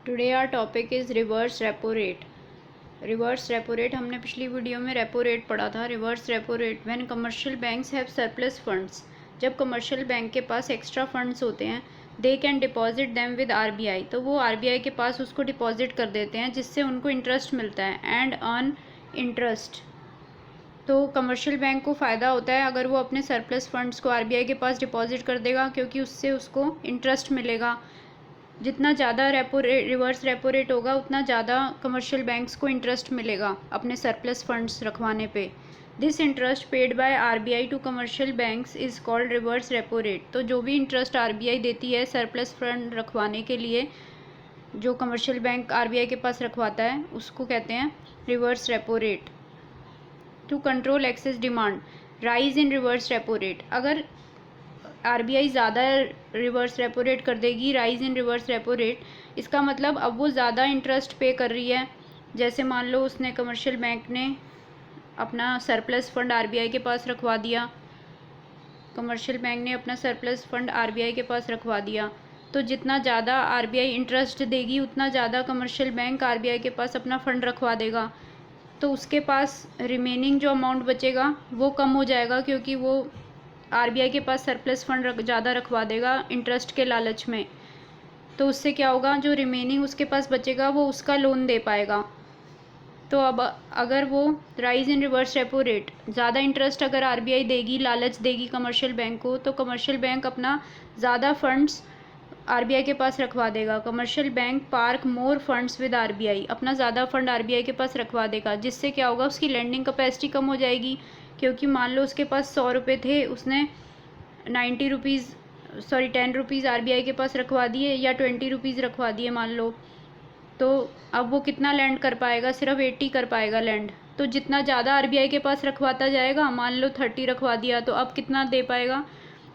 Today our topic is reverse repo rate. Reverse repo rate हमने पिछली video में repo rate पढ़ा था। Reverse repo rate when commercial banks have surplus funds, जब commercial bank के पास एक्स्ट्रा फंड्स होते हैं, they can deposit them with RBI, तो वो आरबीआई के पास उसको डिपॉजिट कर देते हैं जिससे उनको इंटरेस्ट मिलता है एंड अर्न इंटरेस्ट। तो कमर्शियल बैंक को फ़ायदा होता है अगर वो अपने सरप्लस फंड्स को आरबीआई के पास डिपॉजिट कर देगा, क्योंकि उससे उसको इंटरेस्ट मिलेगा। जितना ज़्यादा रिवर्स रेपो रेट होगा उतना ज़्यादा कमर्शियल बैंक्स को इंटरेस्ट मिलेगा अपने सरप्लस फंड्स रखवाने पे। This interest paid by RBI to commercial banks is called reverse repo rate. तो जो भी इंटरेस्ट आरबीआई देती है सरप्लस फंड रखवाने के लिए, जो कमर्शियल बैंक आरबीआई के पास रखवाता है, उसको कहते हैं reverse repo rate. To control excess demand, rise in reverse repo rate. अगर आरबीआई ज़्यादा रिवर्स रेपो रेट कर देगी, rise in reverse repo rate, इसका मतलब अब वो ज़्यादा इंटरेस्ट पे कर रही है। जैसे मान लो उसने कमर्शियल बैंक ने अपना सरप्लस फंड आरबीआई के पास रखवा दिया, कमर्शियल बैंक ने अपना सरप्लस फंड आरबीआई के पास रखवा दिया, तो जितना ज़्यादा आरबीआई इंटरेस्ट देगी उतना ज़्यादा कमर्शियल बैंक आरबीआई के पास अपना फ़ंड रखवा देगा। तो उसके पास रिमेनिंग जो अमाउंट बचेगा वो कम हो जाएगा, क्योंकि वो आरबीआई के पास सरप्लस फंड ज़्यादा रखवा देगा इंटरेस्ट के लालच में। तो उससे क्या होगा, जो रिमेनिंग उसके पास बचेगा वो उसका लोन दे पाएगा। तो अब अगर वो rise in reverse repo rate, ज़्यादा इंटरेस्ट अगर आरबीआई देगी, लालच देगी कमर्शियल बैंक को, तो कमर्शियल बैंक अपना ज़्यादा फंड्स आरबीआई के पास रखवा देगा। Commercial bank park more funds with RBI, अपना ज़्यादा फंड आरबीआई के पास रखवा देगा, जिससे क्या होगा, उसकी लैंडिंग कैपेसिटी कम हो जाएगी। क्योंकि मान लो उसके पास 100 रुपये थे, उसने 10 रुपीज़ आरबीआई के पास रखवा दिए या 20 रुपीज़ रखवा दिए मान लो, तो अब वो कितना लैंड कर पाएगा, सिर्फ 80 कर पाएगा लैंड। तो जितना ज़्यादा आरबीआई के पास रखवाता जाएगा, मान लो 30 रखवा दिया, तो अब कितना दे पाएगा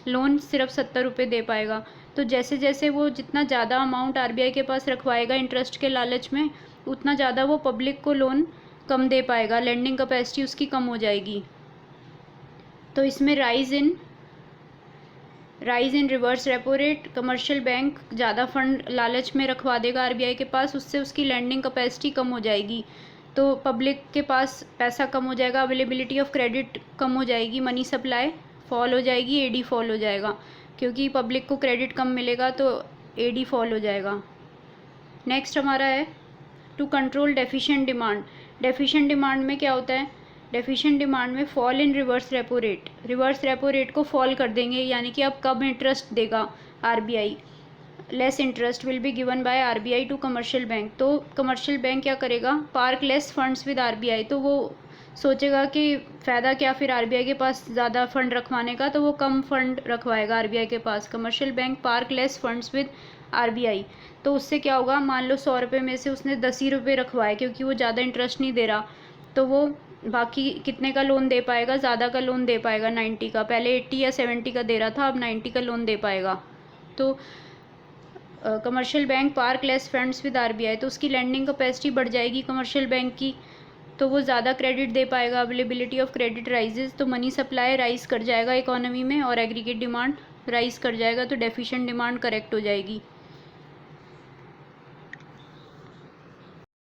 लोन, सिर्फ 70 रुपये दे पाएगा। तो जैसे जैसे वो जितना ज़्यादा अमाउंट आरबीआई के पास रखवाएगा इंटरेस्ट के लालच में, उतना ज़्यादा वो पब्लिक को लोन कम दे पाएगा, लैंडिंग कैपेसिटी उसकी कम हो जाएगी। तो इसमें rise in reverse repo rate, commercial bank ज़्यादा फंड लालच में रखवा देगा आरबीआई के पास, उससे उसकी लैंडिंग कैपेसिटी कम हो जाएगी, तो पब्लिक के पास पैसा कम हो जाएगा, अवेलेबिलिटी ऑफ क्रेडिट कम हो जाएगी, मनी सप्लाई फॉल हो जाएगी, एडी फॉल हो जाएगा। क्योंकि पब्लिक को क्रेडिट कम मिलेगा तो एडी फॉल हो जाएगा। नेक्स्ट हमारा है to control deficient demand. Deficient demand में क्या होता है, डेफिशिएंट डिमांड में fall in reverse repo rate, reverse repo rate को फॉल कर देंगे, यानी कि अब कम इंटरेस्ट देगा RBI, less interest will be given by RBI to commercial bank. तो कमर्शियल बैंक क्या करेगा, park less funds with RBI, तो वो सोचेगा कि फ़ायदा क्या फिर आरबीआई के पास ज़्यादा फंड रखवाने का, तो वो कम फंड रखवाएगा आरबीआई के पास। Commercial bank park less funds with RBI, तो उससे क्या होगा, मान लो 100 रुपये में से उसने 10 ही रुपये रखवाए, क्योंकि वो ज़्यादा इंटरेस्ट नहीं दे रहा, तो वो बाकी कितने का लोन दे पाएगा, ज़्यादा का लोन दे पाएगा, 90 का। पहले 80 या 70 का दे रहा था, अब 90 का लोन दे पाएगा। तो commercial bank park less funds with RBI, तो उसकी लैंडिंग कैपेसिटी बढ़ जाएगी कमर्शियल बैंक की, तो वो ज़्यादा क्रेडिट दे पाएगा, अवेलेबिलिटी ऑफ क्रेडिट राइजेस, तो मनी सप्लाई राइज कर जाएगा इकोनॉमी में और एग्रीगेट डिमांड राइज कर जाएगा, तो डेफिशिएंट डिमांड करेक्ट हो जाएगी।